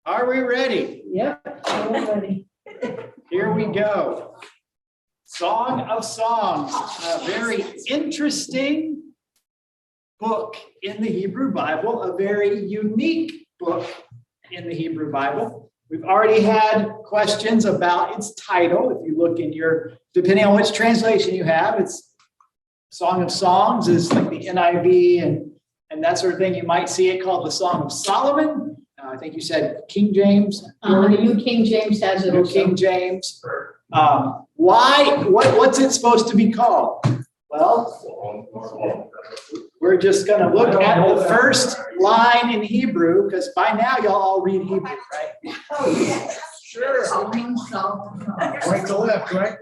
Are we ready? Yep, we're ready. Here we go. Song of Songs, a very interesting book in the Hebrew Bible, a very unique book in the Hebrew Bible. We've already had questions about its title. If you look in your, depending on which translation you have, it's Song of Songs is like the NIV and that sort of thing. You might see it called the Song of Solomon. I think you said King James. New King James has it New also. King James. Why? What's it supposed to be called? Well, we're just going to look at the first line in Hebrew, because by now y'all all read Hebrew, right? Oh, yes. Sure. Right to left, right?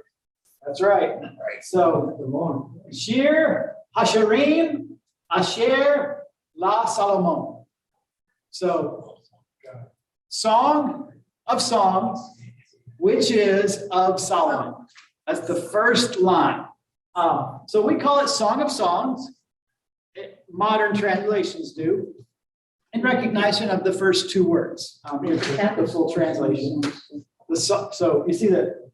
That's right. So, Shir Hasharim Asher La Salomon. So, Song of Songs, which is of Solomon. That's the first line. So we call it Song of Songs. Modern translations do, in recognition of the first two words. The full translation. So you see that.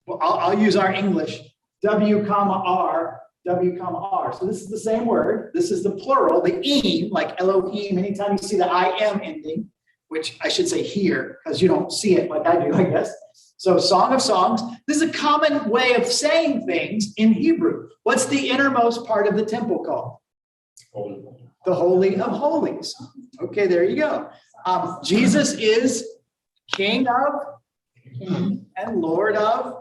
Well, I'll use our English. W, R, W, R. So this is the same word. This is the plural, the eem, like Elohim. Anytime you see the I am ending, which I should say here, because you don't see it like I do, I guess. So Song of Songs. This is a common way of saying things in Hebrew. What's the innermost part of the temple called? The Holy of Holies. Okay, there you go. Jesus is King of and Lord of.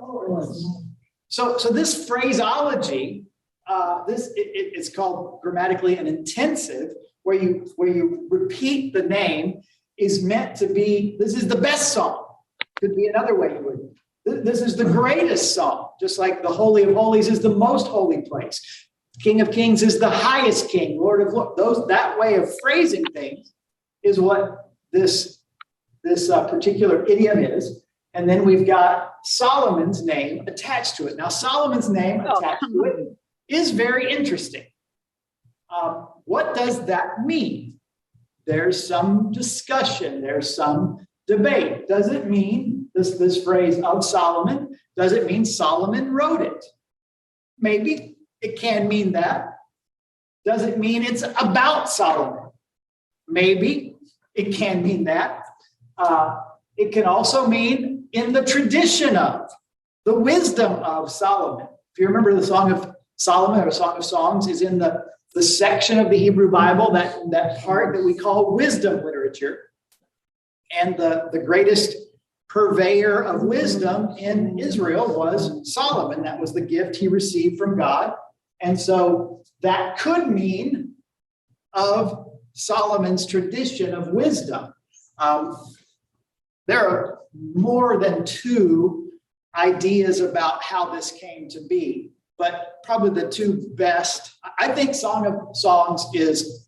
So this phraseology, it's called grammatically an intensive, where you repeat the name, is meant to be, this is the best song. Could be another way you would. This is the greatest song, just like the Holy of Holies is the most holy place. King of Kings is the highest king, Lord of Lords. That way of phrasing things is what this particular idiom is. And then we've got Solomon's name attached to it. Now, Solomon's name attached to it is very interesting. What does that mean? There's some discussion. There's some debate. Does it mean this phrase of Solomon? Does it mean Solomon wrote it? Maybe it can mean that. Does it mean it's about Solomon? Maybe it can mean that. It can also mean in the tradition of, the wisdom of Solomon. If you remember, the Song of Solomon or Song of Songs is in the section of the Hebrew Bible, that part that we call wisdom literature. And the greatest purveyor of wisdom in Israel was Solomon. That was the gift he received from God. And so that could mean of Solomon's tradition of wisdom. There are more than two ideas about how this came to be, but probably the two best. I think Song of Songs is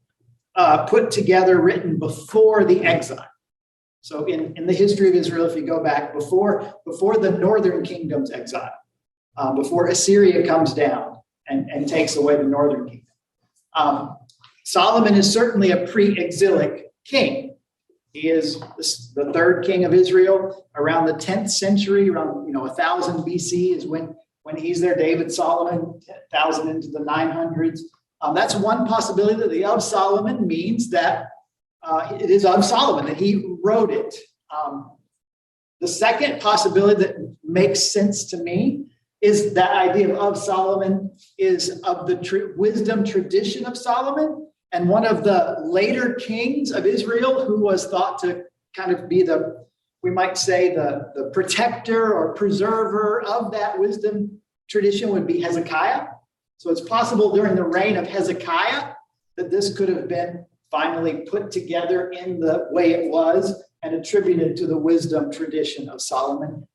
put together, written before the exile. So in the history of Israel, if you go back before the northern kingdom's exile, before Assyria comes down and takes away the northern kingdom. Solomon is certainly a pre-exilic king. He is the third king of Israel around the 10th century, around 1000 BC is when he's there. David Solomon, 1000 into the 900s. That's one possibility, that the of Solomon means that it is of Solomon, that he wrote it. The second possibility that makes sense to me is that idea of Solomon is of the wisdom tradition of Solomon, and one of the later kings of Israel who was thought to kind of be we might say the protector or preserver of that wisdom tradition would be Hezekiah. So it's possible during the reign of Hezekiah that this could have been finally put together in the way it was and attributed to the wisdom tradition of Solomon.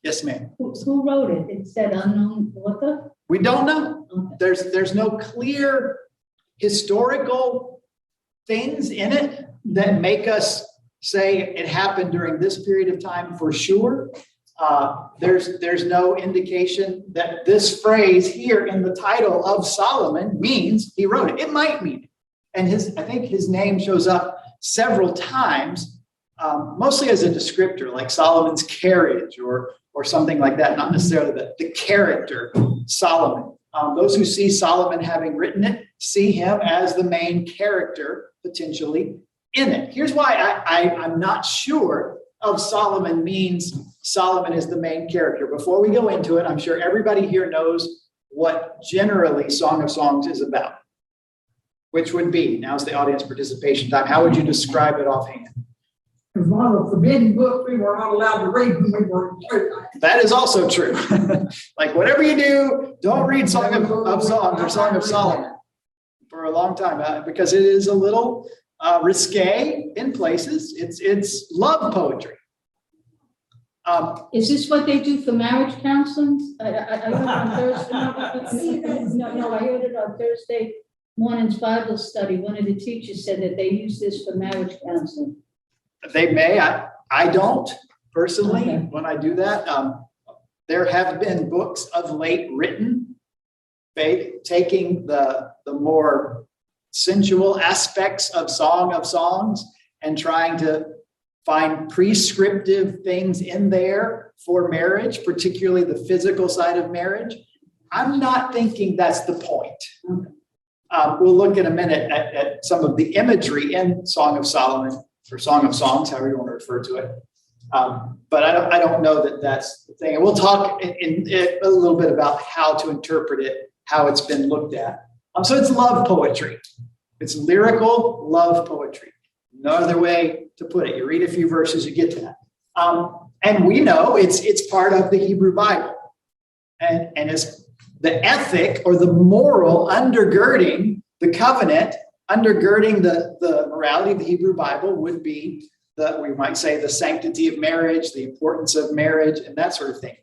Yes, ma'am. Who wrote it? It said unknown author? We don't know. Okay. There's no clear historical things in it that make us say it happened during this period of time for sure. There's no indication that this phrase here in the title of Solomon means he wrote it. It might mean it. And I think his name shows up several times mostly as a descriptor, like Solomon's carriage or something like that, not necessarily the character Solomon. Those who see Solomon having written it see him as the main character potentially in it. Here's why I'm not sure of Solomon means Solomon is the main character. Before we go into it, I'm sure everybody here knows what generally Song of Songs is about, which would be, now's the audience participation time. How would you describe it offhand? It was one of the forbidden books we were not allowed to read when we were in church. That is also true. Like whatever you do, don't read Song of Songs or Song of Solomon for a long time because it is a little risque in places. It's love poetry. Is this what they do for marriage counseling? I heard it on Thursday. No, I heard it on Thursday morning's Bible study. One of the teachers said that they use this for marriage counseling. They may. I don't personally. Okay. When I do that, there have been books of late written, taking the more sensual aspects of Song of Songs and trying to find prescriptive things in there for marriage, particularly the physical side of marriage. I'm not thinking that's the point. We'll look in a minute at some of the imagery in Song of Solomon or Song of Songs, however you want to refer to it. But I don't know that that's the thing. And we'll talk in a little bit about how to interpret it, how it's been looked at. So it's love poetry. It's lyrical love poetry. No other way to put it. You read a few verses, you get to that. And we know it's part of the Hebrew Bible. And it's the ethic or the moral undergirding the covenant, undergirding the morality of the Hebrew Bible would be we might say the sanctity of marriage, the importance of marriage, and that sort of thing.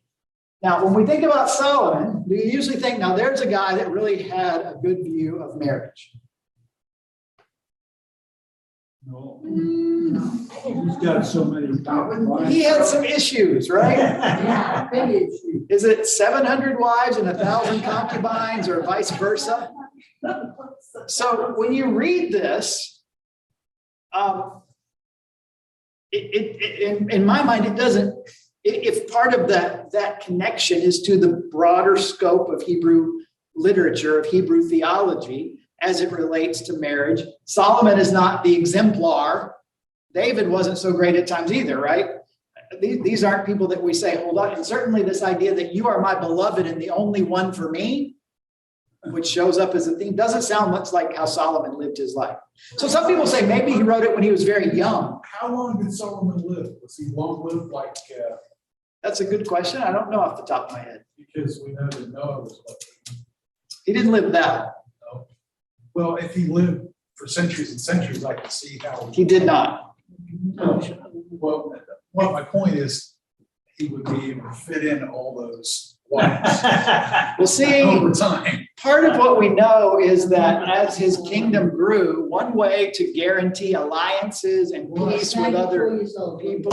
Now, when we think about Solomon, we usually think, now there's a guy that really had a good view of marriage. No. He's got so many. He had some issues, right? Yeah, big issue. Is it 700 wives and 1,000 concubines or vice versa? So when you read this, in my mind, it doesn't, if part of that connection is to the broader scope of Hebrew literature, of Hebrew theology, as it relates to marriage, Solomon is not the exemplar. David wasn't so great at times either, right? These aren't people that we say, hold on. And certainly this idea that you are my beloved and the only one for me, which shows up as a theme, doesn't sound much like how Solomon lived his life. So some people say maybe he wrote it when he was very young. How long did Solomon live? Was he long-lived like? That's a good question. I don't know off the top of my head. Because we know that Noah was like. He didn't live that. No. Well, if he lived for centuries and centuries, I can see how. He did not. Well, what my point is, he would be able to fit in all those wives Well, see, over time. part of what we know is that as his kingdom grew, one way to guarantee alliances and peace with 94 other years old. people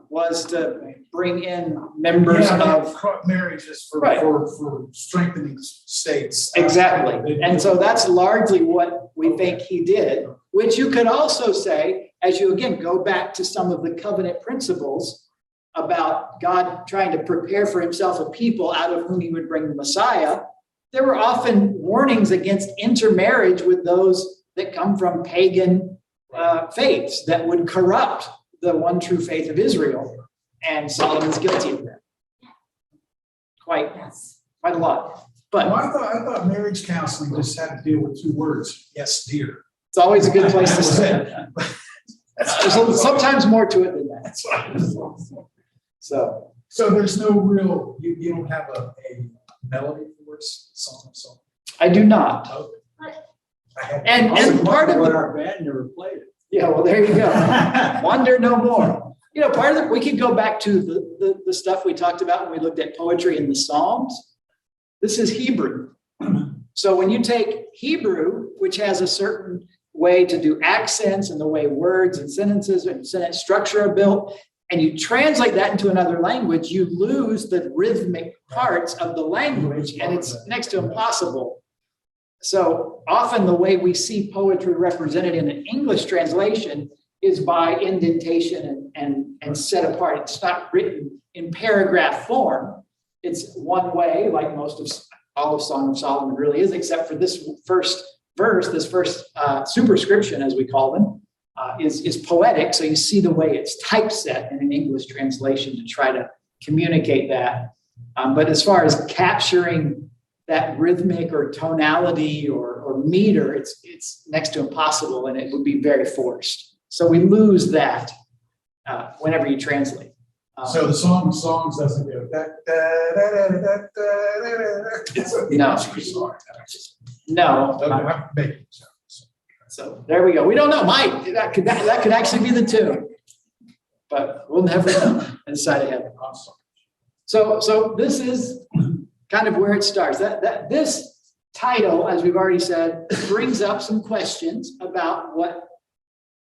was to bring in members of. Marriages Right. for strengthening states. Exactly. And so that's largely what we think he did, which you could also say, as you again go back to some of the covenant principles about God trying to prepare for himself a people out of whom he would bring the Messiah, there were often warnings against intermarriage with those that come from pagan faiths that would corrupt the one true faith of Israel. And Solomon's guilty of that. Quite a lot. But Well, I thought marriage counseling just had to deal with two words. Yes, dear. it's always a good place to That was sit. it. There's sometimes more to it than that. That's what I was. So There's no real, you don't have a melody for it, song of song. I do not. I had- And part of the, Our band never played it. yeah, well, there you go. Wonder no more. You know, part of it, we could go back to the stuff we talked about when we looked at poetry in the Psalms. This is Hebrew. So when you take Hebrew, which has a certain way to do accents and the way words and sentences and sentence structure are built, and you translate that into another language, you lose the rhythmic parts of the language, and it's next to impossible. So often the way we see poetry represented in an English translation is by indentation and set apart. It's not written in paragraph form. It's one way, like most of all of Song of Solomon really is, except for this first verse, this first superscription, as we call them, is poetic. So you see the way it's typeset in an English translation to try to communicate that. But as far as capturing that rhythmic or tonality or meter, it's next to impossible, and it would be very forced. So we lose that whenever you translate. So the Song of Songs doesn't go da, da, da, da, da, da, da, da. No. No. I'm making sense. So there we go. We don't know. Mike, that could actually be the tune, but we'll never know inside of heaven. So this is kind of where it starts. This title, as we've already said, brings up some questions about what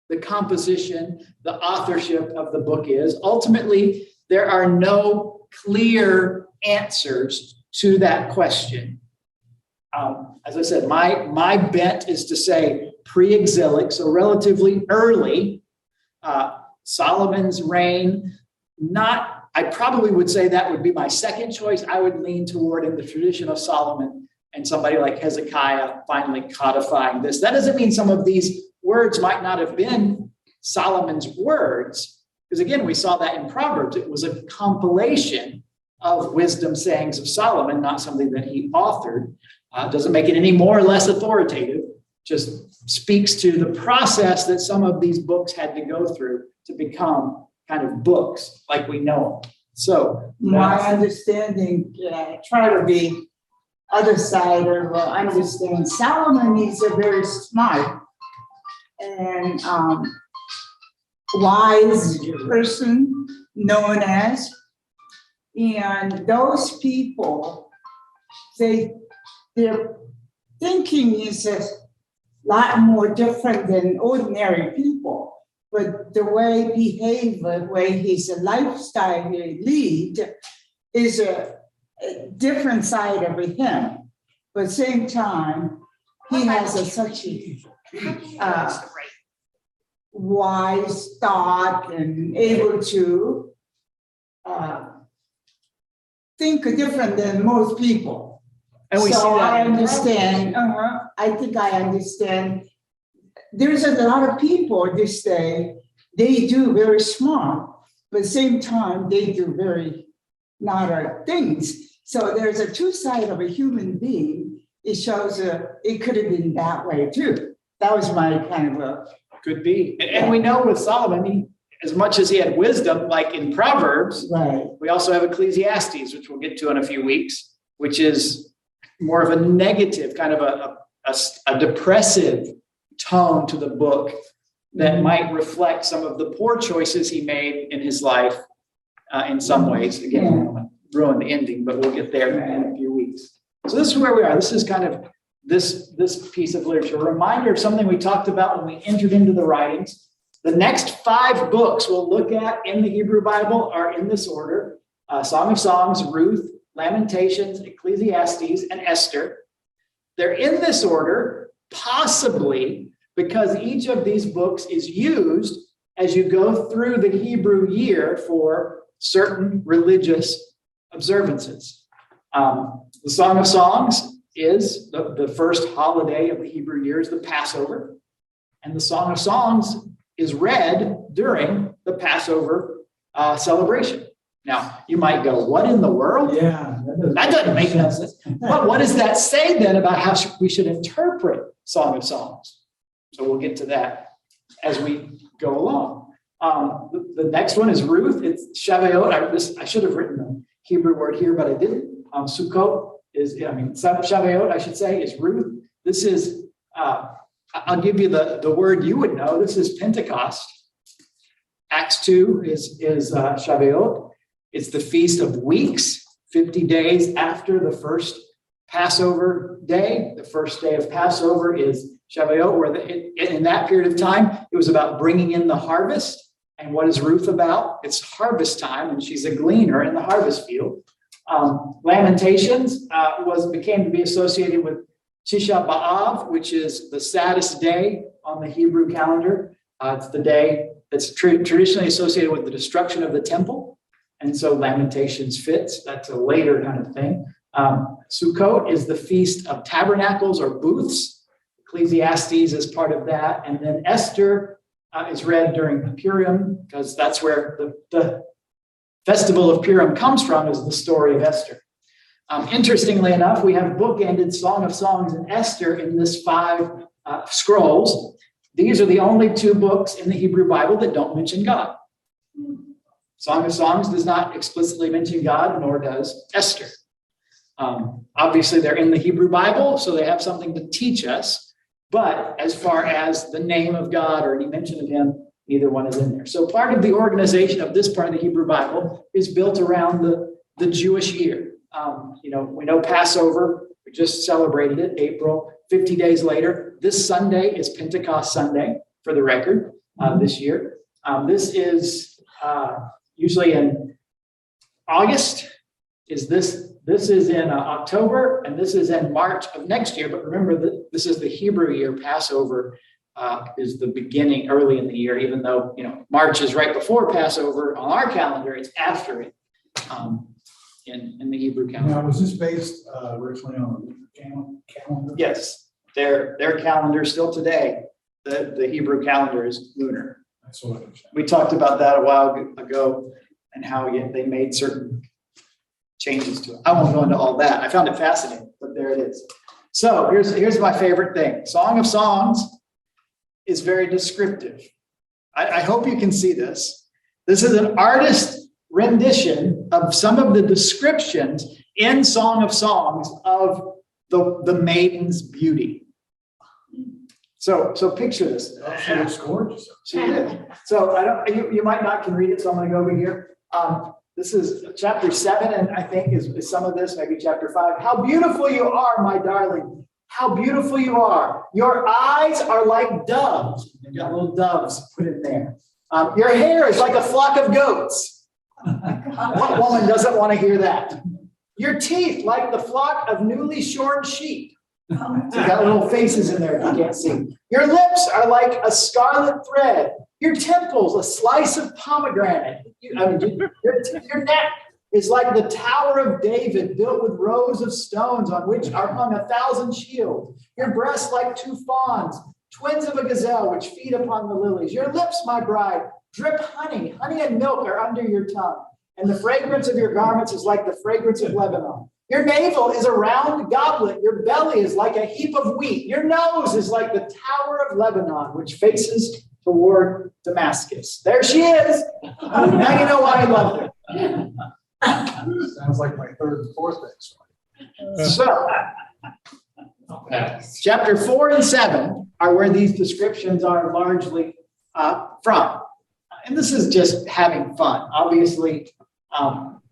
the composition, the authorship of the book is. Ultimately, there are no clear answers to that question. As I said, my bent is to say pre-exilic, so relatively early. Solomon's reign, I probably would say that would be my second choice. I would lean toward in the tradition of Solomon and somebody like Hezekiah finally codifying this. That doesn't mean some of these words might not have been Solomon's words, because again, we saw that in Proverbs. It was a compilation of wisdom sayings of Solomon, not something that he authored. Doesn't make it any more or less authoritative, just speaks to the process that some of these books had to go through to become kind of books like we know them. So my understanding, try to be other side of understand. Solomon is a very smart and wise person known as, and those people, their thinking is a lot more different than ordinary people. But the way he behave, the way his lifestyle he lead is a different side of him. But at the same time, he has such a wise thought and able to think different than most people. And we see that. I understand. I think I understand. There's a lot of people this day, they do very smart, but at the same time, they do very not things. So there's a two side of a human being. It shows it could have been that way too. That was my kind of could be. And we know with Solomon, as much as he had wisdom, like in Proverbs, right. We also have Ecclesiastes, which we'll get to in a few weeks, which is more of a negative, kind of a depressive tone to the book that might reflect some of the poor choices he made in his life in some ways. Again, I don't want to ruin the ending, but we'll get there in a few weeks. So this is where we are. This is kind of this piece of literature. A reminder of something we talked about when we entered into the writings. The next 5 books we'll look at in the Hebrew Bible are in this order: Song of Songs, Ruth, Lamentations, Ecclesiastes, and Esther. They're in this order, possibly because each of these books is used as you go through the Hebrew year for certain religious observances. The Song of Songs is the first holiday of the Hebrew year, is the Passover. And the Song of Songs is read during the Passover celebration. Now, you might go, what in the world? Yeah. That doesn't make no sense. But what does that say then about how we should interpret Song of Songs? So we'll get to that as we go along. The next one is Ruth. It's Shavuot. I should have written the Hebrew word here, but I didn't. Sukkot Shavuot, I should say, is Ruth. This is, I'll give you the word you would know. This is Pentecost. Acts 2 is Shavuot. It's the Feast of Weeks, 50 days after the first Passover day. The first day of Passover is Shavuot, where in that period of time, it was about bringing in the harvest. And what is Ruth about? It's harvest time, and she's a gleaner in the harvest field. Lamentations became to be associated with Tisha B'Av, which is the saddest day on the Hebrew calendar. It's the day that's traditionally associated with the destruction of the temple. And so Lamentations fits. That's a later kind of thing. Sukkot is the Feast of Tabernacles or Booths. Ecclesiastes is part of that. And then Esther is read during Purim, because that's where the festival of Purim comes from, is the story of Esther. Interestingly enough, we have bookended Song of Songs and Esther in this 5 scrolls. These are the only 2 books in the Hebrew Bible that don't mention God. Song of Songs does not explicitly mention God, nor does Esther. Obviously, they're in the Hebrew Bible, so they have something to teach us. But as far as the name of God or any mention of him, neither one is in there. So part of the organization of this part of the Hebrew Bible is built around the Jewish year. We know Passover, we just celebrated it, April. 50 days later, this Sunday is Pentecost Sunday, for the record, this year. This is usually in August. This is in October, and this is in March of next year. But remember that this is the Hebrew year. Passover is the beginning, early in the year, even though March is right before Passover on our calendar. It's after it in the Hebrew calendar. Now, was this based originally on the calendar? Yes, their calendar still today. The Hebrew calendar is lunar. That's what I understand. We talked about that a while ago and how they made certain changes to it. I won't go into all that. I found it fascinating, but there it is. So here's my favorite thing. Song of Songs is very descriptive. I hope you can see this. This is an artist rendition of some of the descriptions in Song of Songs of the maiden's beauty. So picture this. She looks gorgeous. She did. So you might not can read it, so I'm going to go over here. This is chapter 7, and I think is some of this, maybe chapter 5. How beautiful you are, my darling. How beautiful you are. Your eyes are like doves. You got little doves put in there. Your hair is like a flock of goats. What woman doesn't want to hear that? Your teeth like the flock of newly shorn sheep. So you got little faces in there if you can't see. Your lips are like a scarlet thread. Your temples, a slice of pomegranate. Your neck is like the Tower of David, built with rows of stones on which are hung 1,000 shields. Your breasts like 2 fawns, twins of a gazelle, which feed upon the lilies. Your lips, my bride, drip honey. Honey and milk are under your tongue. And the fragrance of your garments is like the fragrance of Lebanon. Your navel is a round goblet. Your belly is like a heap of wheat. Your nose is like the Tower of Lebanon, which faces toward Damascus. There she is. Now you know why I love her. Sounds like my 3rd and 4th day. So, chapter 4 and 7 are where these descriptions are largely from. And this is just having fun. Obviously,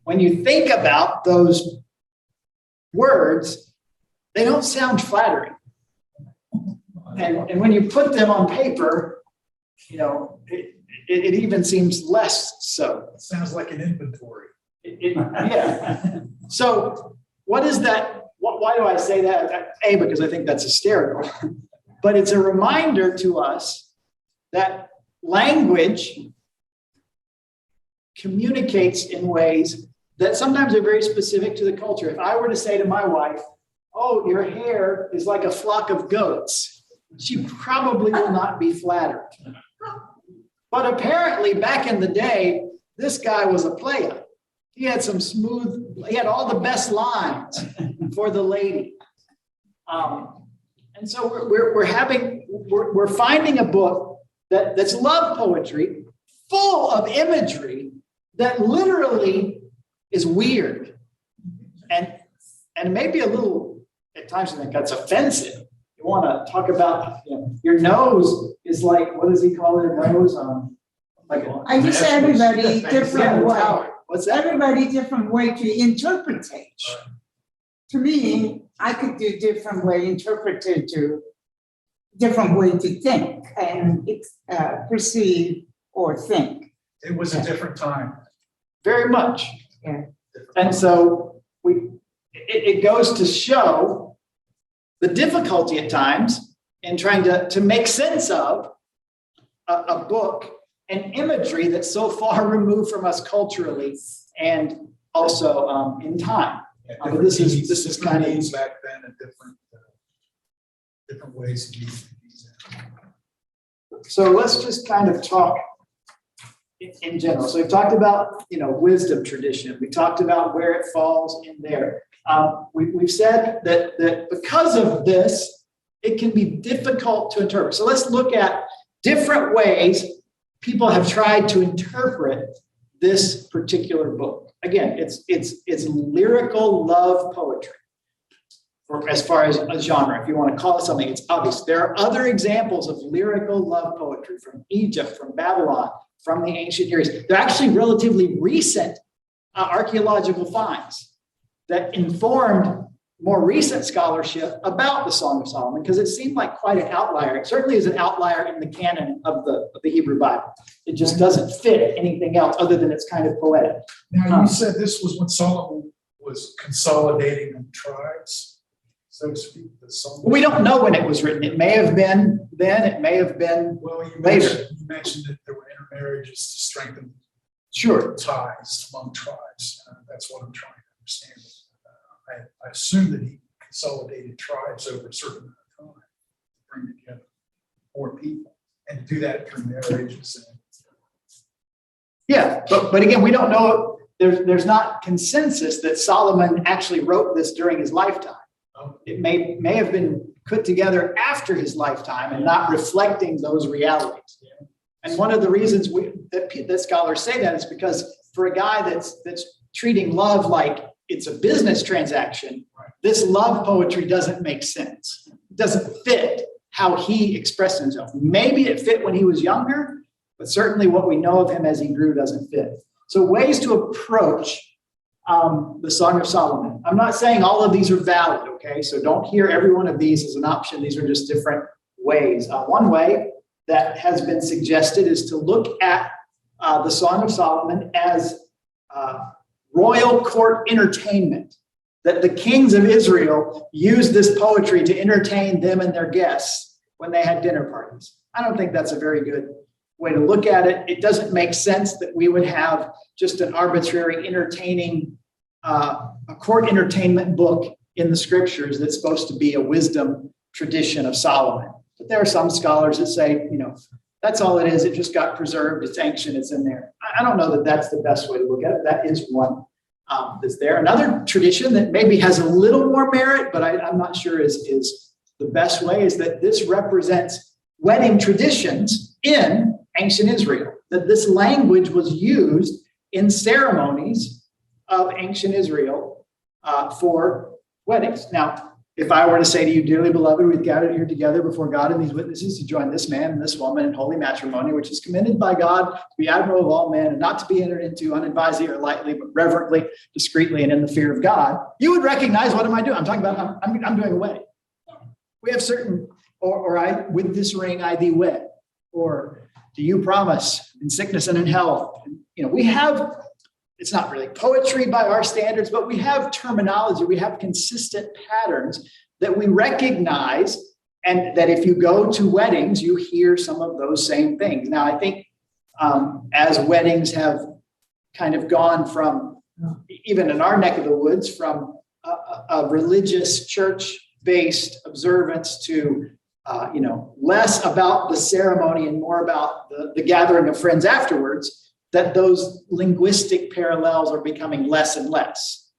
when you think about those words, they don't sound flattering. And when you put them on paper, it even seems less so. It sounds like an inventory. Yeah. So what is that? Why do I say that? A, because I think that's hysterical. But it's a reminder to us that language communicates in ways that sometimes are very specific to the culture. If I were to say to my wife, "Oh, your hair is like a flock of goats," she probably will not be flattered. But apparently back in the day, this guy was a player. He had he had all the best lines for the lady. And so we're finding a book that's love poetry, full of imagery that literally is weird. And maybe a little, at times I think that's offensive. You want to talk about, your nose is like, what does he call it? Nose? I just everybody different way. What's that? Everybody different way to interpretate. To me, I could do different way interpreted to different way to think and perceive or think. It was a different time. Very much. Yeah. And so it goes to show the difficulty at times in trying to make sense of a book and imagery that's so far removed from us culturally and also in time. Yeah, This is kind of needs back then and different ways of using these. so. Let's just kind of talk in general. So we've talked about wisdom tradition. We talked about where it falls in there. We've said that because of this, it can be difficult to interpret. So let's look at different ways people have tried to interpret this particular book. Again, it's lyrical love poetry. Or as far as a genre, if you want to call it something, it's obvious. There are other examples of lyrical love poetry from Egypt, from Babylon, from the ancient Near East. They're actually relatively recent archaeological finds that informed more recent scholarship about the Song of Solomon, because it seemed like quite an outlier. It certainly is an outlier in the canon of the Hebrew Bible. It just doesn't fit anything else other than it's kind of poetic. Now, you said this was when Solomon was consolidating the tribes, so to speak. We don't know when it was written. It may have been then, it may have been Well, you later. mentioned that there were intermarriages to strengthen Sure. ties among tribes. That's what I'm trying to understand. I assume that he consolidated tribes over a certain amount of time, to bring together more people, and to do that through marriages. Yeah, but again, we don't know. There's not consensus that Solomon actually wrote this during his lifetime. It may have been put together after his lifetime and not reflecting those realities. And one of the reasons that scholars say that is because for a guy that's treating love like it's a business transaction, this love poetry doesn't make sense. It doesn't fit how he expressed himself. Maybe it fit when he was younger, but certainly what we know of him as he grew doesn't fit. So ways to approach the Song of Solomon. I'm not saying all of these are valid, okay? So don't hear every one of these as an option. These are just different ways. One way that has been suggested is to look at the Song of Solomon as royal court entertainment, that the kings of Israel used this poetry to entertain them and their guests when they had dinner parties. I don't think that's a very good way to look at it. It doesn't make sense that we would have just an arbitrary entertaining, a court entertainment book in the scriptures that's supposed to be a wisdom tradition of Solomon. But there are some scholars that say, that's all it is. It just got preserved. It's ancient. It's in there. I don't know that that's the best way to look at it. That is one that's there. Another tradition that maybe has a little more merit, but I'm not sure is the best way, is that this represents wedding traditions in ancient Israel, that this language was used in ceremonies of ancient Israel for weddings. Now, if I were to say to you, dearly beloved, we've gathered here together before God and these witnesses to join this man and this woman in holy matrimony, which is commended by God to be admiral of all men and not to be entered into unadvisedly or lightly, but reverently, discreetly, and in the fear of God, you would recognize, what am I doing? I'm talking about, I'm doing a wedding. We have certain, or I, with this ring, I thee wed, or do you promise in sickness and in health? We have, it's not really poetry by our standards, but we have terminology, we have consistent patterns that we recognize, and that if you go to weddings, you hear some of those same things. Now, I think as weddings have kind of gone from, even in our neck of the woods, from a religious church-based observance to less about the ceremony and more about the gathering of friends afterwards, that those linguistic parallels are becoming less and less.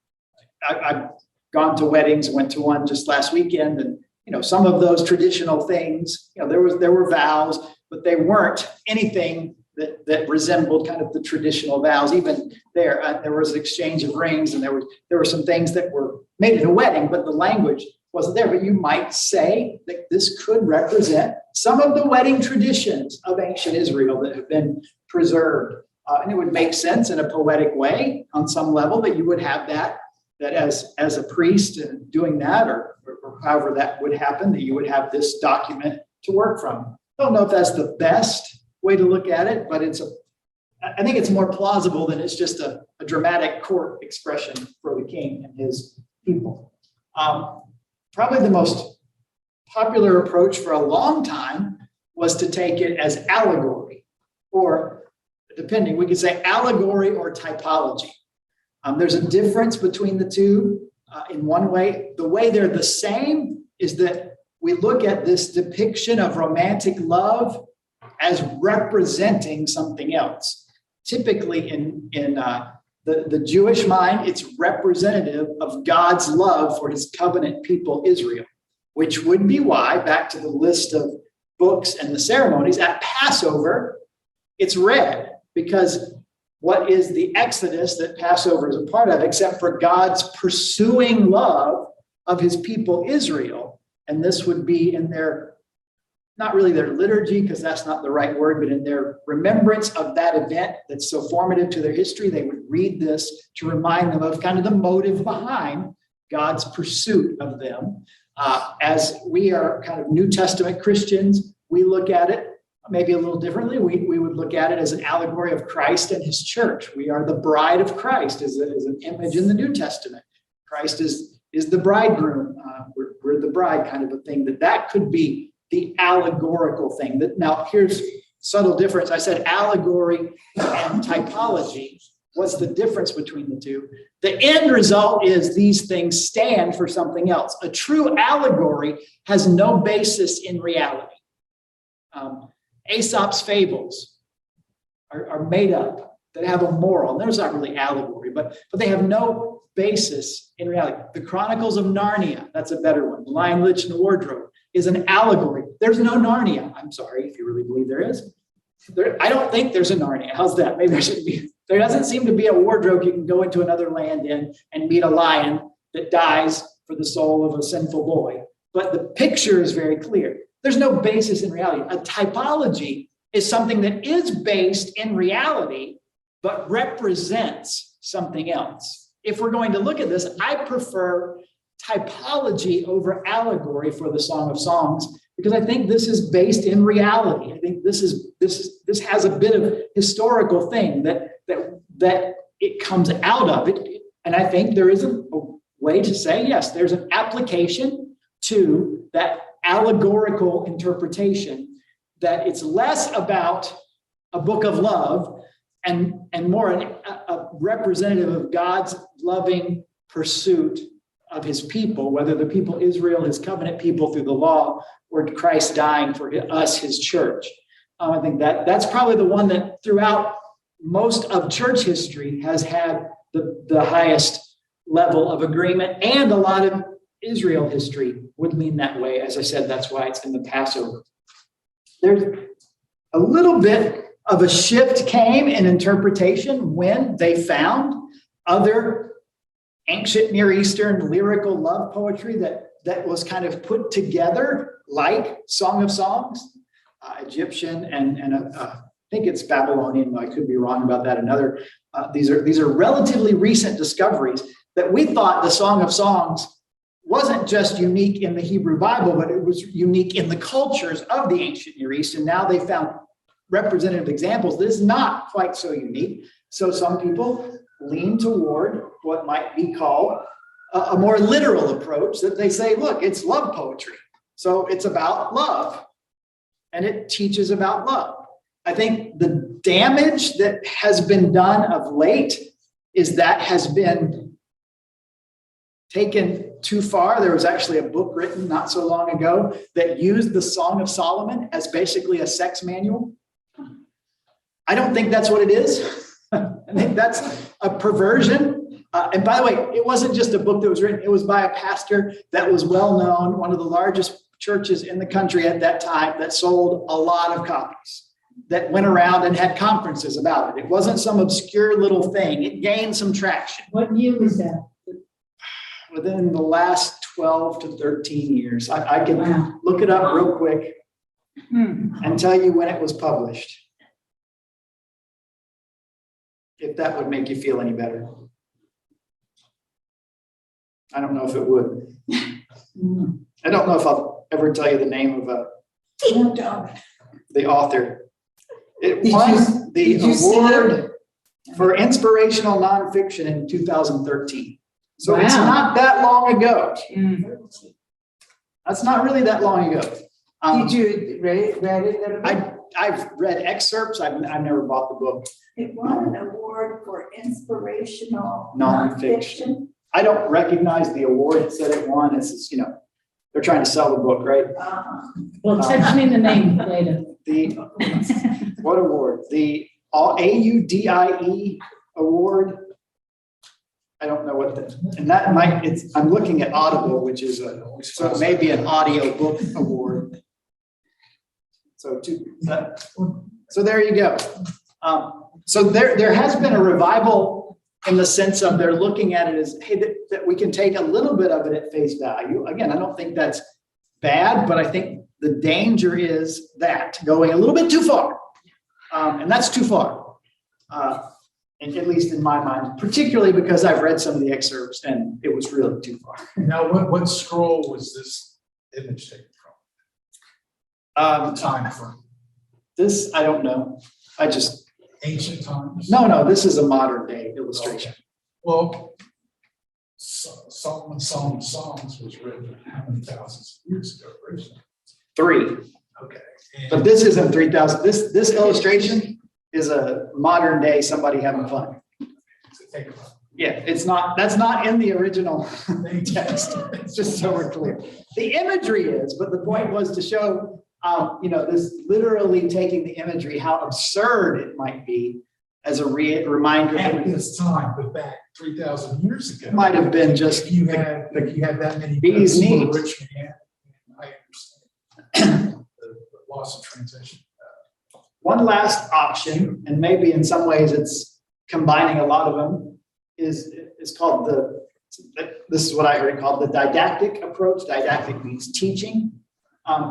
I've gone to weddings, went to one just last weekend, and some of those traditional things, there were vows, but they weren't anything that resembled kind of the traditional vows. Even there was an exchange of rings, and there were some things that were made at a wedding, but the language wasn't there. But you might say that this could represent some of the wedding traditions of ancient Israel that have been preserved. And it would make sense in a poetic way on some level that you would have that as a priest doing that, or however that would happen, that you would have this document to work from. I don't know if that's the best way to look at it, but I think it's more plausible than it's just a dramatic court expression for the king and his people. Probably the most popular approach for a long time was to take it as allegory, or depending, we could say allegory or typology. There's a difference between the two in one way. The way they're the same is that we look at this depiction of romantic love as representing something else. Typically in the Jewish mind, it's representative of God's love for his covenant people, Israel, which would be why, back to the list of books and the ceremonies, at Passover, it's read, because what is the Exodus that Passover is a part of, except for God's pursuing love of his people, Israel? And this would be in their, not really their liturgy, because that's not the right word, but in their remembrance of that event that's so formative to their history, they would read this to remind them of kind of the motive behind God's pursuit of them. As we are kind of New Testament Christians, we look at it maybe a little differently. We would look at it as an allegory of Christ and his church. We are the bride of Christ, is an image in the New Testament. Christ is the bridegroom. We're the bride, kind of a thing. That could be the allegorical thing. Now, here's subtle difference. I said allegory and typology. What's the difference between the two? The end result is these things stand for something else. A true allegory has no basis in reality. Aesop's fables are made up. They have a moral. And there's not really allegory, but they have no basis in reality. The Chronicles of Narnia, that's a better one. The Lion, Lich, and the Wardrobe is an allegory. There's no Narnia. I'm sorry if you really believe there is. I don't think there's a Narnia. How's that? Maybe there should be. There doesn't seem to be a wardrobe you can go into another land in and meet a lion that dies for the soul of a sinful boy. But the picture is very clear. There's no basis in reality. A typology is something that is based in reality, but represents something else. If we're going to look at this, I prefer typology over allegory for the Song of Songs, because I think this is based in reality. I think this has a bit of historical thing that it comes out of it. And I think there is a way to say, yes, there's an application to that allegorical interpretation, that it's less about a book of love and more a representative of God's loving pursuit of his people, whether the people Israel, his covenant people through the law, or Christ dying for us, his church. I think that's probably the one that throughout most of church history has had the highest level of agreement, and a lot of Israel history would lean that way. As I said, that's why it's in the Passover. There's a little bit of a shift came in interpretation when they found other ancient Near Eastern lyrical love poetry that was kind of put together like Song of Songs, Egyptian and I think it's Babylonian. I could be wrong about that. These are relatively recent discoveries that we thought the Song of Songs wasn't just unique in the Hebrew Bible, but it was unique in the cultures of the ancient Near East. And now they found representative examples. This is not quite so unique. So some people lean toward what might be called a more literal approach, that they say, look, it's love poetry. So it's about love, and it teaches about love. I think the damage that has been done of late is that has been taken too far. There was actually a book written not so long ago that used the Song of Solomon as basically a sex manual. I don't think that's what it is. I think that's a perversion. And by the way, it wasn't just a book that was written. It was by a pastor that was well known, one of the largest churches in the country at that time, that sold a lot of copies, that went around and had conferences about it. It wasn't some obscure little thing. It gained some traction. What year was that? Within the last 12 to 13 years. I can look it up real quick and tell you when it was published, if that would make you feel any better. I don't know if it would. I don't know if I'll ever tell you the name of the author. It won the award for inspirational nonfiction in 2013. So It's not that long ago. That's not really that long ago. Did you read it? a little bit? I've read excerpts. I've never bought the book. It won an award for inspirational Nonfiction. nonfiction. I don't recognize the award it said it won. It's just, they're trying to sell the book, right? Well, text me the name later. What award? The AUDIE award. I don't know what and that I'm looking at Audible, which is so it may be an audio book award. So there you go. So there has been a revival in the sense of they're looking at it as, hey, that we can take a little bit of it at face value. Again, I don't think that's bad, but I think the danger is that going a little bit too far. And that's too far, and at least in my mind, particularly because I've read some of the excerpts and it was really too far. Now, what scroll was this image taken from? Time from This, I don't know. ancient times? No, this is a modern day illustration. Well, Solomon's Song of Songs was written how many thousands of years ago originally? 3, Okay. but this isn't 3,000. This illustration is a modern day somebody having fun. Take about Yeah, that's not in the original text. It's just so we're clear. The imagery is, but the point was to show, this literally taking the imagery, how absurd it might be as a reminder that at this time, but back 3,000 years ago. it might have been just If you had that many Bees people, knees. rich man, I understand the loss of transition. one last option, and maybe in some ways it's combining a lot of them, is called this is what I heard it called the didactic approach. Didactic means teaching.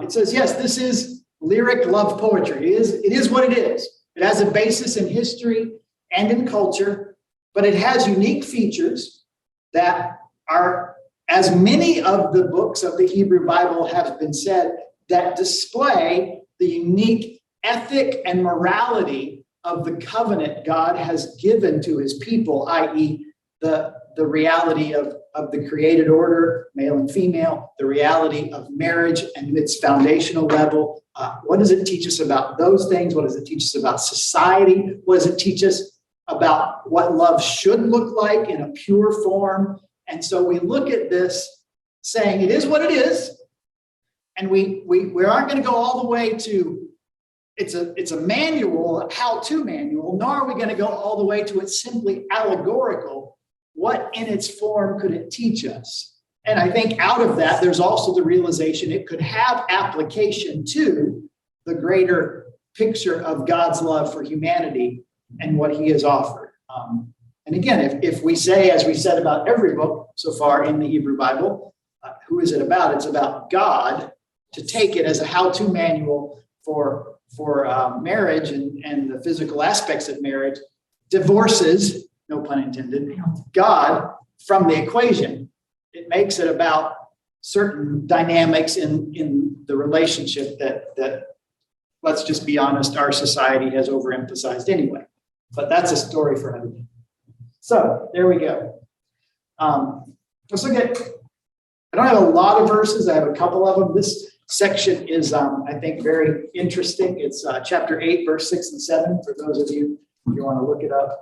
It says, yes, this is lyric love poetry. It is what it is. It has a basis in history and in culture, but it has unique features that are, as many of the books of the Hebrew Bible have been said, that display the unique ethic and morality of the covenant God has given to his people, i.e. the reality of the created order, male and female, the reality of marriage and its foundational level. What does it teach us about those things? What does it teach us about society? What does it teach us about what love should look like in a pure form? And so we look at this saying it is what it is. And we aren't going to go all the way to it's a manual, a how-to manual, nor are we going to go all the way to it's simply allegorical. What in its form could it teach us? And I think out of that, there's also the realization it could have application to the greater picture of God's love for humanity and what he has offered. And again, if we say, as we said about every book so far in the Hebrew Bible, who is it about? It's about God, to take it as a how-to manual for marriage and the physical aspects of marriage, divorces, no pun intended, God from the equation. It makes it about certain dynamics in the relationship that, let's just be honest, our society has overemphasized anyway. But that's a story for another day. So there we go. Let's look at, I don't have a lot of verses. I have a couple of them. This section is, I think, very interesting. It's chapter 8, verse 6 and 7, for those of you if you want to look it up.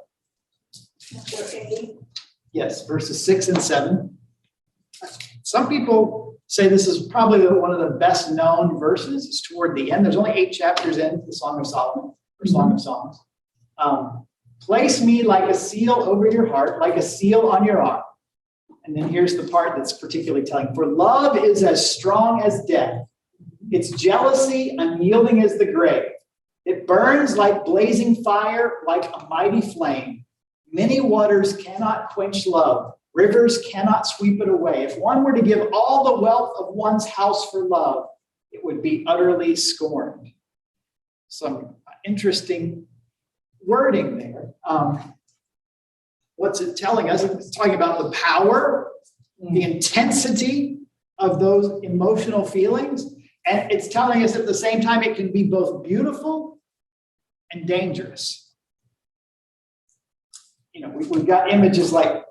Yes, verses 6 and 7. Some people say this is probably one of the best known verses. It's toward the end. There's only 8 chapters in the Song of Solomon, or Song of Songs. Place me like a seal over your heart, like a seal on your arm. And then here's the part that's particularly telling. For love is as strong as death. Its jealousy unyielding as the grave. It burns like blazing fire, like a mighty flame. Many waters cannot quench love. Rivers cannot sweep it away. If one were to give all the wealth of one's house for love, it would be utterly scorned. Some interesting wording there. What's it telling us? It's talking about the power, the intensity of those emotional feelings. And it's telling us at the same time it can be both beautiful and dangerous. We've got images like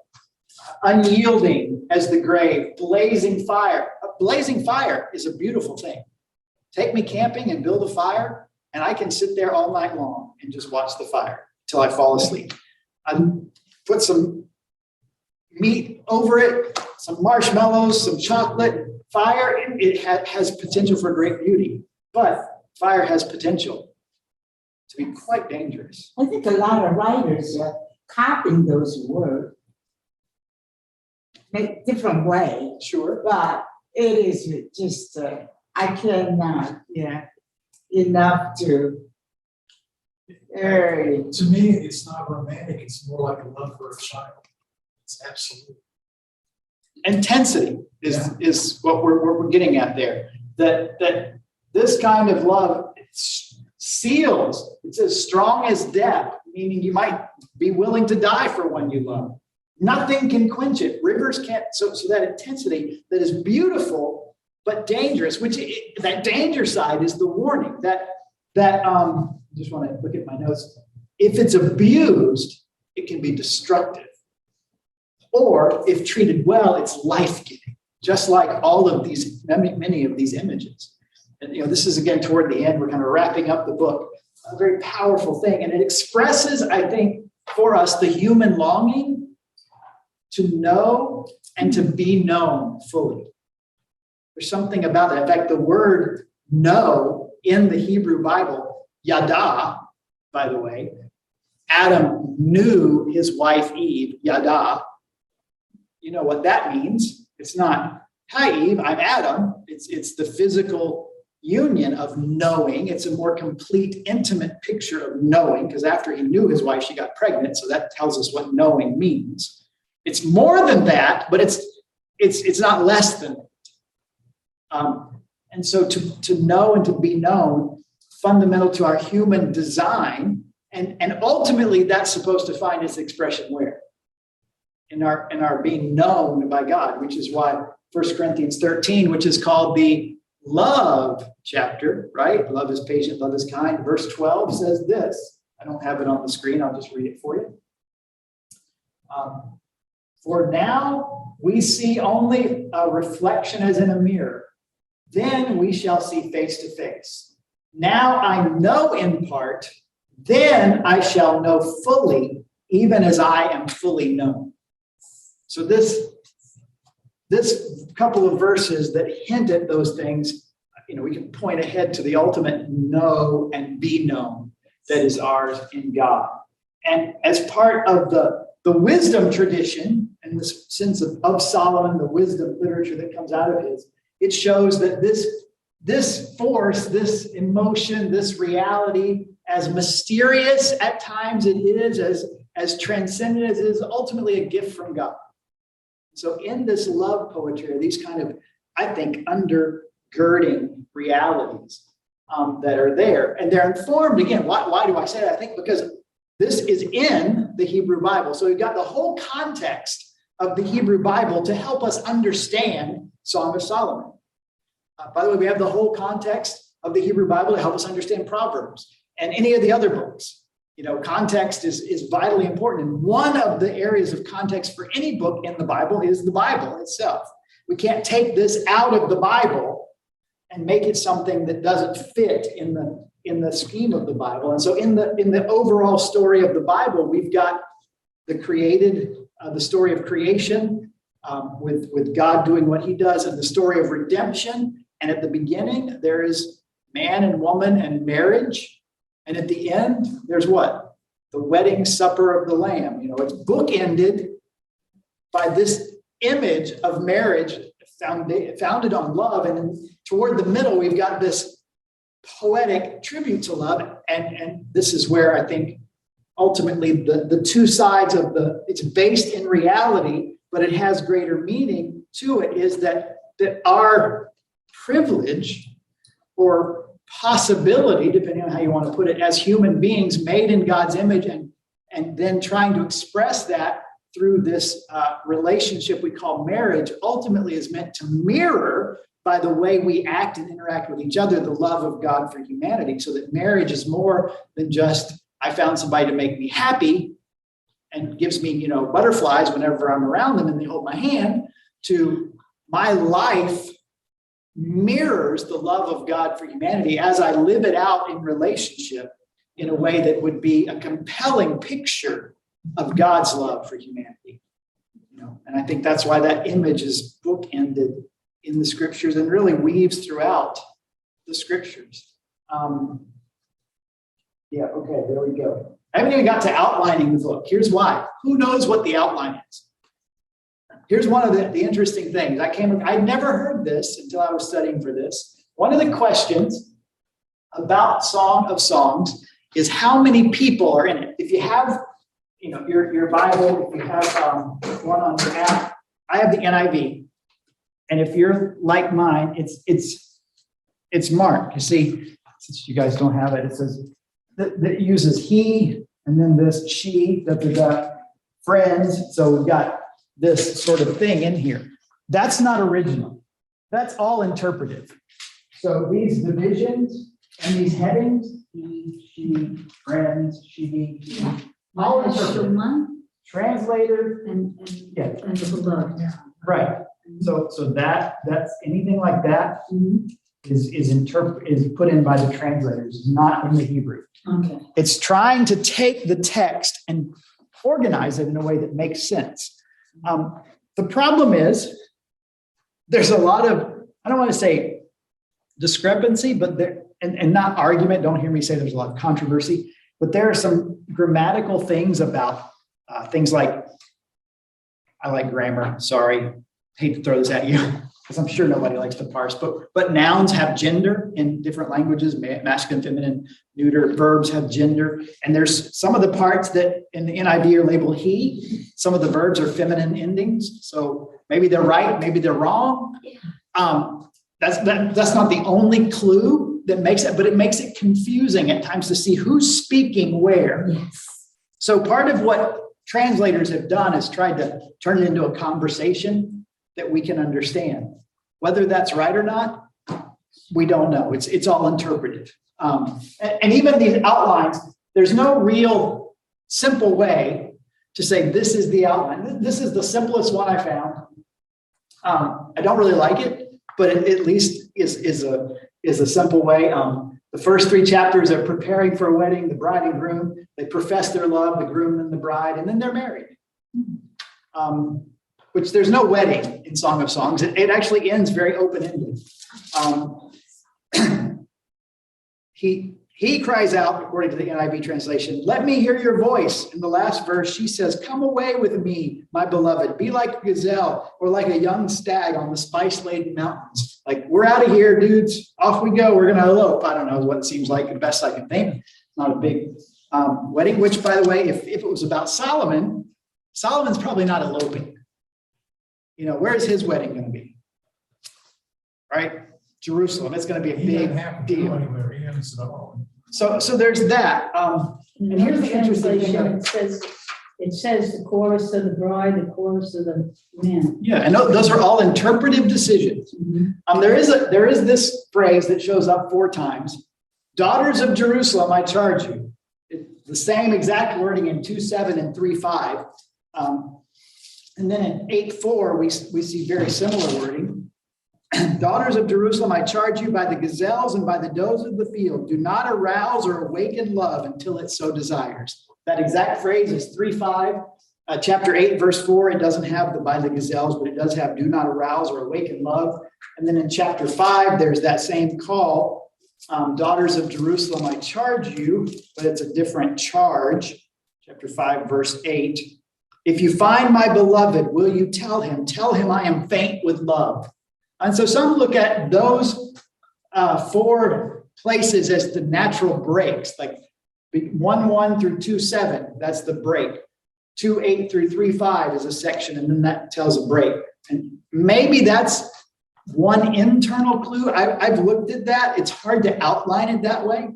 unyielding as the grave, blazing fire. Blazing fire is a beautiful thing. Take me camping and build a fire, and I can sit there all night long and just watch the fire till I fall asleep. I put some meat over it, some marshmallows, some chocolate. Fire, it has potential for great beauty, but fire has potential to be quite dangerous. I think a lot of writers are copying those words in a different way, Sure. but it is just, I cannot, enough to very, To me, it's not romantic, it's more like a love for a child. It's absolute. Intensity is what we're getting at there. That this kind of love seals. It's as strong as death, meaning you might be willing to die for one you love. Nothing can quench it. Rivers can't. So that intensity that is beautiful but dangerous. That danger side is the warning. That I just want to look at my notes. If it's abused, it can be destructive. Or if treated well, it's life-giving, just like all of these, many of these images. And this is again toward the end, we're kind of wrapping up the book, a very powerful thing. And it expresses, I think, for us, the human longing to know and to be known fully. There's something about that. In fact, the word know in the Hebrew Bible, yada, by the way, Adam knew his wife Eve, yada. You know what that means. It's not, hi Eve, I'm Adam. It's the physical union of knowing. It's a more complete, intimate picture of knowing, because after he knew his wife, she got pregnant. So that tells us what knowing means. It's more than that, but it's not less than that. And so to know and to be known, fundamental to our human design, and ultimately that's supposed to find its expression where? In our being known by God, which is why 1 Corinthians 13, which is called the love chapter, right? Love is patient, love is kind. Verse 12 says this. I don't have it on the screen. I'll just read it for you. For now we see only a reflection as in a mirror. Then we shall see face to face. Now I know in part, then I shall know fully, even as I am fully known. So this couple of verses that hint at those things, we can point ahead to the ultimate know and be known that is ours in God. And as part of the wisdom tradition and the sense of Solomon, the wisdom literature that comes out of his, it shows that this force, this emotion, this reality, as mysterious at times it is, as transcendent as it is, ultimately a gift from God. So in this love poetry are these kind of, I think, undergirding realities that are there. And they're informed, again, why do I say that? I think because this is in the Hebrew Bible. So we've got the whole context of the Hebrew Bible to help us understand Song of Solomon. By the way, we have the whole context of the Hebrew Bible to help us understand Proverbs and any of the other books. Context is vitally important. And one of the areas of context for any book in the Bible is the Bible itself. We can't take this out of the Bible and make it something that doesn't fit in the scheme of the Bible. And so in the overall story of the Bible, we've got the story of creation with God doing what he does, and the story of redemption. And at the beginning, there is man and woman and marriage. And at the end, there's what? The wedding supper of the Lamb. It's bookended by this image of marriage founded on love. And then toward the middle, we've got this poetic tribute to love. And this is where I think ultimately the two sides of it's based in reality, but it has greater meaning to it, is that our privilege or possibility, depending on how you want to put it, as human beings made in God's image, and then trying to express that through this relationship we call marriage, ultimately is meant to mirror, by the way we act and interact with each other, the love of God for humanity, so that marriage is more than just, I found somebody to make me happy and gives me, butterflies whenever I'm around them and they hold my hand, to my life mirrors the love of God for humanity as I live it out in relationship in a way that would be a compelling picture of God's love for humanity. And I think that's why that image is bookended in the scriptures and really weaves throughout the scriptures. Yeah, okay, there we go. I haven't even got to outlining the book. Here's why. Who knows what the outline is? Here's one of the interesting things. I'd never heard this until I was studying for this. One of the questions about Song of Songs is how many people are in it. If you have, your Bible, if you have one on your app, I have the NIV. And if you're like mine, it's marked. You see, since you guys don't have it, it says that uses he and then this she, that we've got friends. So we've got this sort of thing in here. That's not original. That's all interpretive. So these divisions and these headings, he, she, friends, she, all interpretive. Translator, And yeah, the beloved. right. So that's anything like that is put in by the translators, not in the Hebrew. Okay. It's trying to take the text and organize it in a way that makes sense. The problem is there's a lot of, I don't want to say discrepancy, but there, and not argument, don't hear me say there's a lot of controversy, but there are some grammatical things about things like, I like grammar, sorry, hate to throw this at you, because I'm sure nobody likes to parse, but nouns have gender in different languages, masculine, feminine, neuter, verbs have gender, and there's some of the parts that in the NIV are labeled he, some of the verbs are feminine endings, so maybe they're right, maybe they're wrong. That's not the only clue that makes it, but it makes it confusing at times to see who's speaking where. Yes. So part of what translators have done is tried to turn it into a conversation that we can understand. Whether that's right or not, we don't know. It's all interpretive. And even these outlines, there's no real simple way to say this is the outline. This is the simplest one I found. I don't really like it, but it at least is a simple way. The first 3 chapters are preparing for a wedding, the bride and groom. They profess their love, the groom and the bride, and then they're married. Which there's no wedding in Song of Songs. It actually ends very open-ended. He cries out, according to the NIV translation, "Let me hear your voice." In the last verse, she says, "Come away with me, my beloved. Be like a gazelle or like a young stag on the spice-laden mountains." Like, we're out of here, dudes. Off we go. We're going to elope. I don't know what it seems like, the best I can think. It's not a big wedding, which, by the way, if it was about Solomon, Solomon's probably not eloping. Where's his wedding going to be? Right? Jerusalem. It's going to be a big deal. He ends it all. So there's that. And And here's the interesting thing. It says the chorus of the bride, the chorus of the man. Yeah, and those are all interpretive decisions. There is this phrase that shows up 4 times. Daughters of Jerusalem, I charge you. It's the same exact wording in 2:7 and 3:5. And then in 8:4, we see very similar wording. Daughters of Jerusalem, I charge you by the gazelles and by the does of the field, do not arouse or awaken love until it so desires. That exact phrase is 3:5. Chapter 8, verse 4, it doesn't have the by the gazelles, but it does have do not arouse or awaken love. And then in chapter 5, there's that same call. Daughters of Jerusalem, I charge you, but it's a different charge. Chapter 5, verse 8. If you find my beloved, will you tell him I am faint with love? And so some look at those 4 places as the natural breaks, like 1:1 through 2:7, that's the break. 2:8 through 3:5 is a section, and then that tells a break. And maybe that's one internal clue. I've looked at that. It's hard to outline it that way.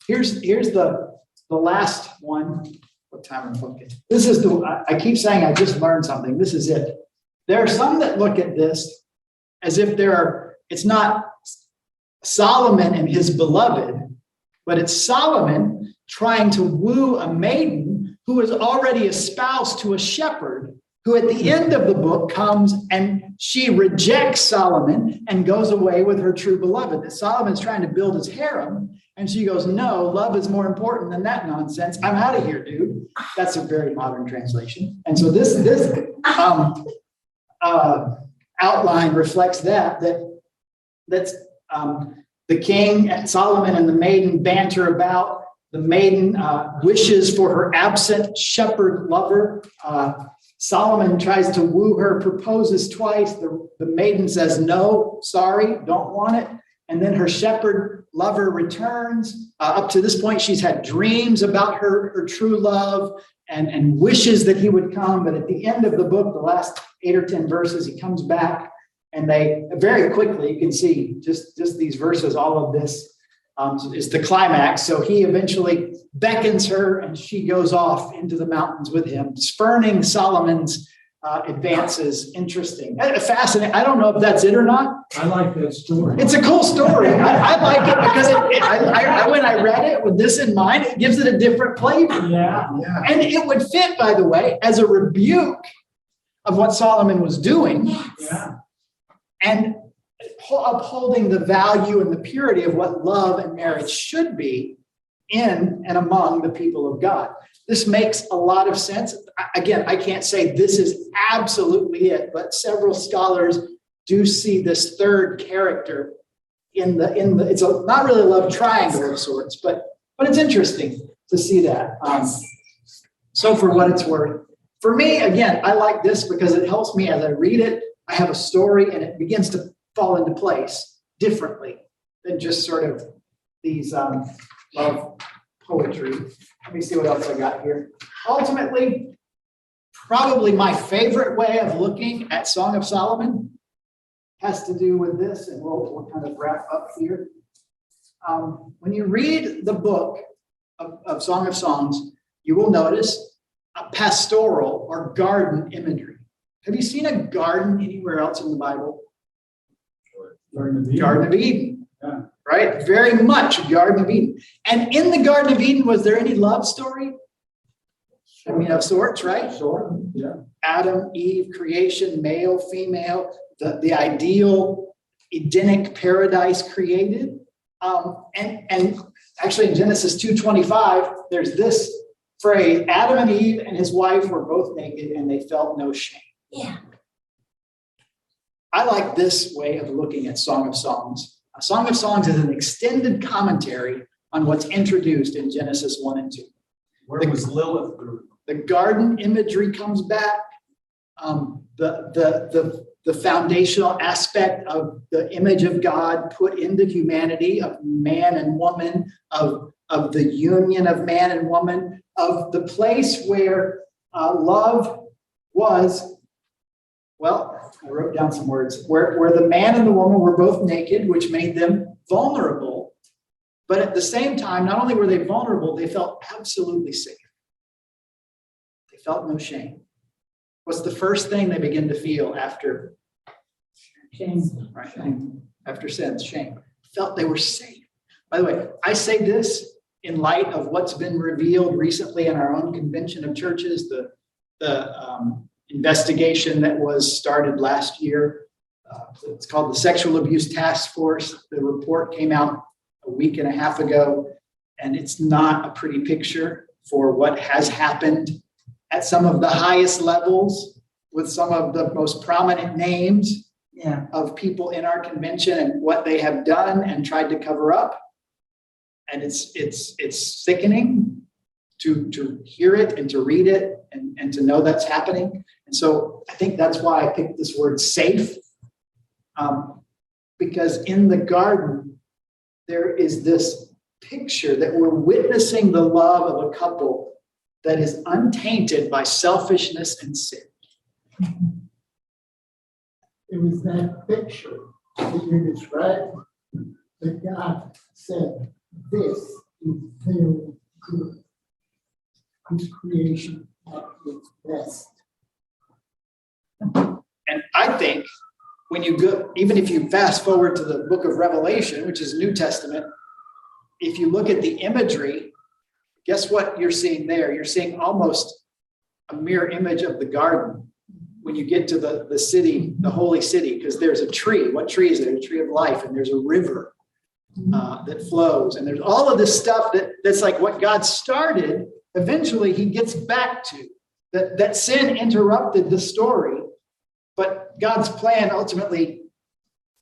Here's the last one. What time am I looking? This is I keep saying I just learned something. This is it. There are some that look at this as if it's not Solomon and his beloved, but it's Solomon trying to woo a maiden who is already espoused to a shepherd who at the end of the book comes and she rejects Solomon and goes away with her true beloved. That Solomon's trying to build his harem, and she goes, no, love is more important than that nonsense. I'm out of here, dude. That's a very modern translation. And so this outline reflects that's the king and Solomon and the maiden banter about. The maiden wishes for her absent shepherd lover. Solomon tries to woo her, proposes twice. The maiden says, no, sorry, don't want it. And then her shepherd lover returns. Up to this point, she's had dreams about her true love and wishes that he would come. But at the end of the book, the last 8 or 10 verses, he comes back, and they very quickly, you can see just these verses, all of this is the climax. So he eventually beckons her, and she goes off into the mountains with him, spurning Solomon's advances. Interesting. Fascinating. I don't know if that's it or not. I like that story. It's a cool story. I like it because when I read it with this in mind, it gives it a different flavor. Yeah. Yeah. And it would fit, by the way, as a rebuke of what Solomon was doing Yeah. and upholding the value and the purity of what love and marriage should be in and among the people of God. This makes a lot of sense. Again, I can't say this is absolutely it, but several scholars do see this third character in the it's not really a love triangle of sorts, but it's interesting to see that. So for what it's worth, for me, again, I like this because it helps me as I read it. I have a story and it begins to fall into place differently than just sort of these love poetry. Let me see what else I got here. Ultimately, probably my favorite way of looking at Song of Solomon has to do with this, and we'll kind of wrap up here. When you read the book of Song of Songs, you will notice a pastoral or garden imagery. Have you seen a garden anywhere else in the Bible? Garden of Eden. Yeah. Right? Very much Garden of Eden. And in the Garden of Eden, was there any love story? I mean, of sorts, right? Sure. Yeah. Adam, Eve, creation, male, female, the ideal Edenic paradise created. And actually in Genesis 2:25, there's this phrase, Adam and Eve and his wife were both naked and they felt no shame. Yeah. I like this way of looking at Song of Songs. A Song of Songs is an extended commentary on what's introduced in Genesis 1 and 2. Where was Lilith? The garden imagery comes back. The foundational aspect of the image of God put into humanity, of man and woman, of the union of man and woman, of the place where love was, well, I wrote down some words, where the man and the woman were both naked, which made them vulnerable. But at the same time, not only were they vulnerable, they felt absolutely safe. They felt no shame. What's the first thing they begin to feel after Shame. right? After sin? Shame. Felt they were safe. By the way, I say this in light of what's been revealed recently in our own convention of churches, the investigation that was started last year. It's called the Sexual Abuse Task Force. The report came out a week and a half ago, and it's not a pretty picture for what has happened at some of the highest levels with some of the most prominent names of people in our convention and what they have done and tried to cover up. And it's sickening to hear it and to read it and to know that's happening. And so I think that's why I picked this word safe, because in the garden, there is this picture that we're witnessing the love of a couple that is untainted by selfishness and sin. It was that picture that you described that God said, this is very good. His creation at its best. And I think when you go, even if you fast forward to the book of Revelation, which is New Testament, if you look at the imagery, guess what you're seeing there? You're seeing almost a mirror image of the garden. when you get to the city, the holy city, because there's a tree. What tree is there? A tree of life, and there's a river that flows, and there's all of this stuff that's like what God started. Eventually, he gets back to that sin interrupted the story, but God's plan ultimately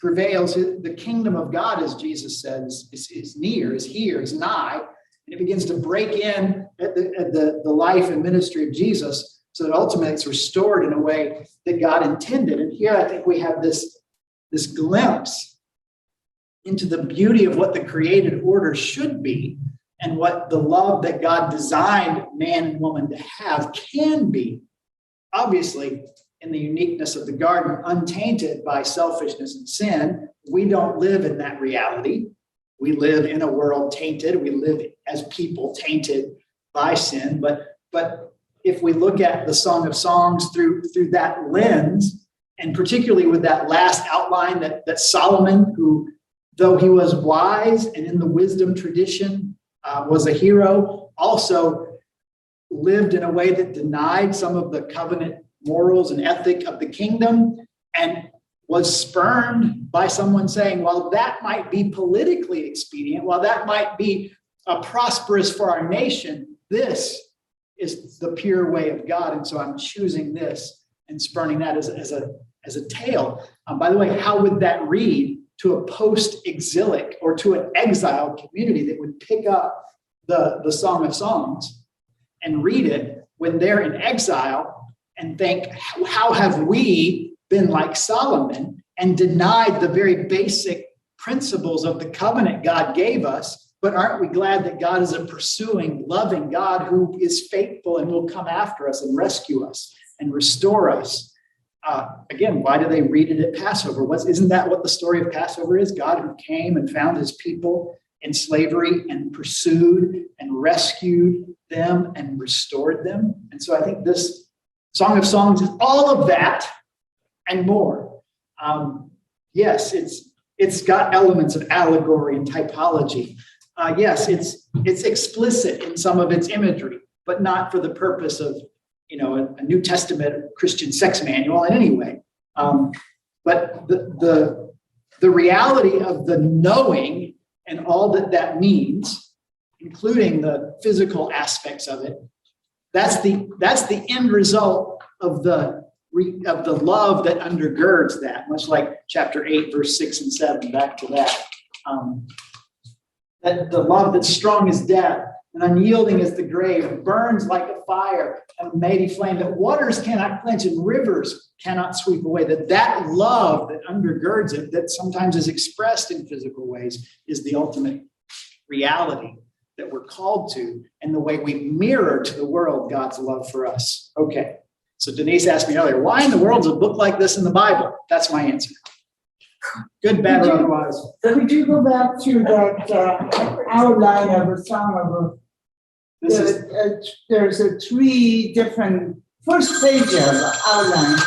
prevails. The kingdom of God, as Jesus says, is near, is here, is nigh, and it begins to break in at the life and ministry of Jesus, so that ultimately it's restored in a way that God intended. And here I think we have this glimpse into the beauty of what the created order should be and what the love that God designed man and woman to have can be. Obviously, in the uniqueness of the garden, untainted by selfishness and sin. We don't live in that reality. We live in a world tainted. We live as people tainted by sin. But if we look at the Song of Songs through that lens, and particularly with that last outline that Solomon, who, though he was wise and in the wisdom tradition, was a hero, also lived in a way that denied some of the covenant morals and ethic of the kingdom, and was spurned by someone saying, well, that might be politically expedient, while that might be prosperous for our nation, this is the pure way of God, and so I'm choosing this and spurning that as a tale. By the way, how would that read to a post-exilic or to an exiled community that would pick up the Song of Songs and read it when they're in exile and think, how have we been like Solomon and denied the very basic principles of the covenant God gave us? But aren't we glad that God is a pursuing, loving God who is faithful and will come after us and rescue us and restore us? Again, why do they read it at Passover? Isn't that what the story of Passover is? God who came and found his people in slavery and pursued and rescued them and restored them. And so I think this Song of Songs is all of that and more. Yes, it's got elements of allegory and typology. Yes, it's explicit in some of its imagery, but not for the purpose of a New Testament Christian sex manual in any way. But the reality of the knowing and all that means, including the physical aspects of it, that's the end result of the love that undergirds that, much like chapter 8, verse 6 and 7, back to that. That the love that's strong as death and unyielding as the grave, burns like a fire and a mighty flame, that waters cannot quench and rivers cannot sweep away. That love that undergirds it, that sometimes is expressed in physical ways, is the ultimate reality that we're called to, and the way we mirror to the world God's love for us. Okay, so Denise asked me earlier, why in the world is a book like this in the Bible? That's my answer. Good, bad, or otherwise. Could you go back to that outline of a Song of there's a 3 different first page of outline.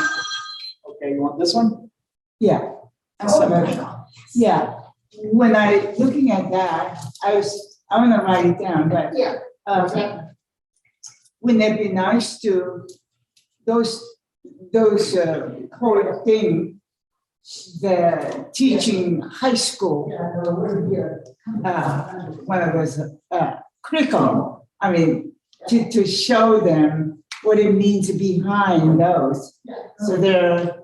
Okay, you want this one? Yeah. Yeah. When I looking at that, I want to write it down, but wouldn't it be nice to those whole thing, the teaching high school when it was curriculum. I mean, to show them what it means behind those, so their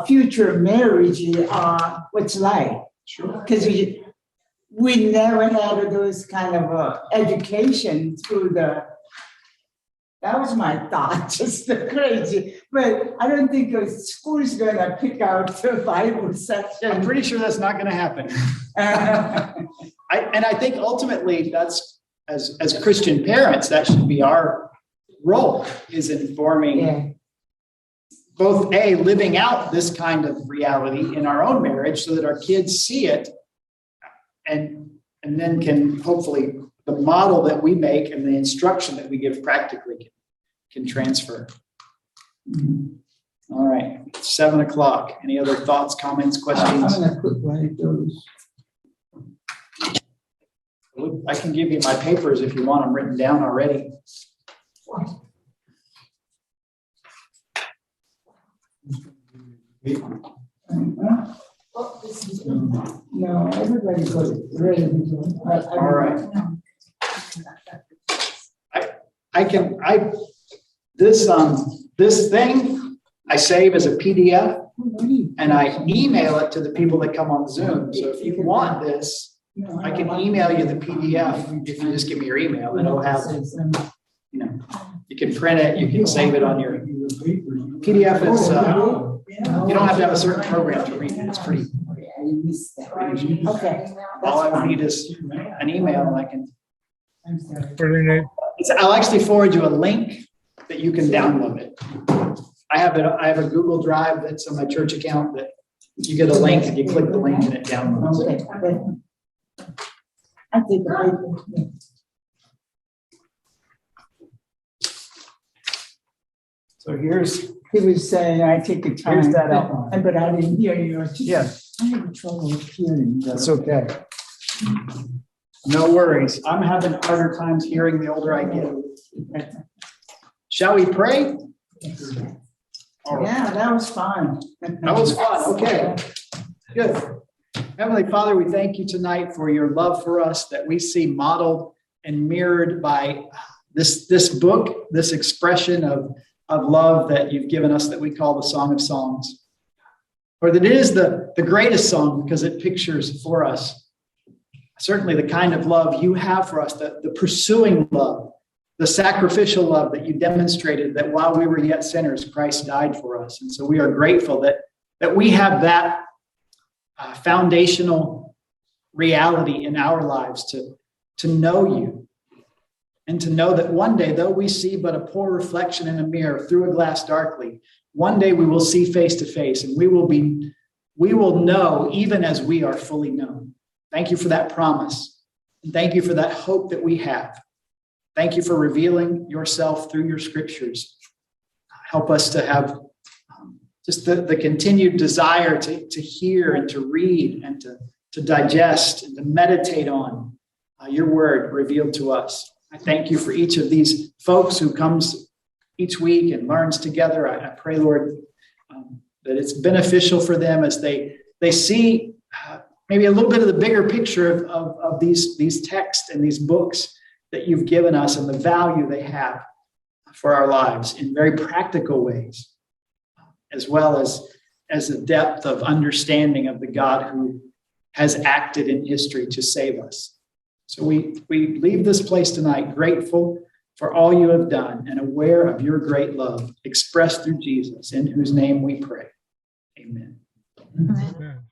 future marriage are what's like. Sure. Because we never had those kind of education through the. That was my thought, just crazy. But I don't think a school is going to pick out the Bible section. I'm pretty sure that's not going to happen. I think ultimately that's, as Christian parents, that should be our role, is informing both living out this kind of reality in our own marriage so that our kids see it and then can hopefully the model that we make and the instruction that we give practically can transfer. All right, 7:00. Any other thoughts, comments, questions? I'm going to put right those. I can give you my papers if you want them written down already. No, everybody goes ready. All right. This thing I save as a PDF and I email it to the people that come on Zoom. So if you want this, I can email you the PDF if you just give me your email and it'll have, you know, you can print it, you can save it on your PDF. Is, you don't have to have a certain program to read it. It's pretty. Okay. All I would need is an email and I can. Really neat. I'll actually forward you a link that you can download it. I have a Google Drive that's on my church account that you get a link and you click the link and it downloads it. I think. So here's, He was saying, I take the time. Here's that outline. But I didn't hear you. yeah, I have trouble with hearing. that's okay. No worries. I'm having harder times hearing the older I get. Shall we pray? All right. Yeah, that was fun. That was fun. Okay, good. Heavenly Father, we thank you tonight for your love for us that we see modeled and mirrored by this book, this expression of love that you've given us that we call the Song of Songs. Or that it is the greatest song because it pictures for us certainly the kind of love you have for us, the pursuing love, the sacrificial love that you demonstrated that while we were yet sinners, Christ died for us. And so we are grateful that we have that foundational reality in our lives to know you and to know that one day, though we see but a poor reflection in a mirror through a glass darkly, one day we will see face to face and we will know even as we are fully known. Thank you for that promise. And thank you for that hope that we have. Thank you for revealing yourself through your scriptures. Help us to have just the continued desire to hear and to read and to digest and to meditate on your word revealed to us. I thank you for each of these folks who comes each week and learns together. I pray, Lord, that it's beneficial for them as they see maybe a little bit of the bigger picture of these texts and these books that you've given us and the value they have for our lives in very practical ways, as well as a depth of understanding of the God who has acted in history to save us. So we leave this place tonight grateful for all you have done and aware of your great love expressed through Jesus, in whose name we pray. Amen. Amen.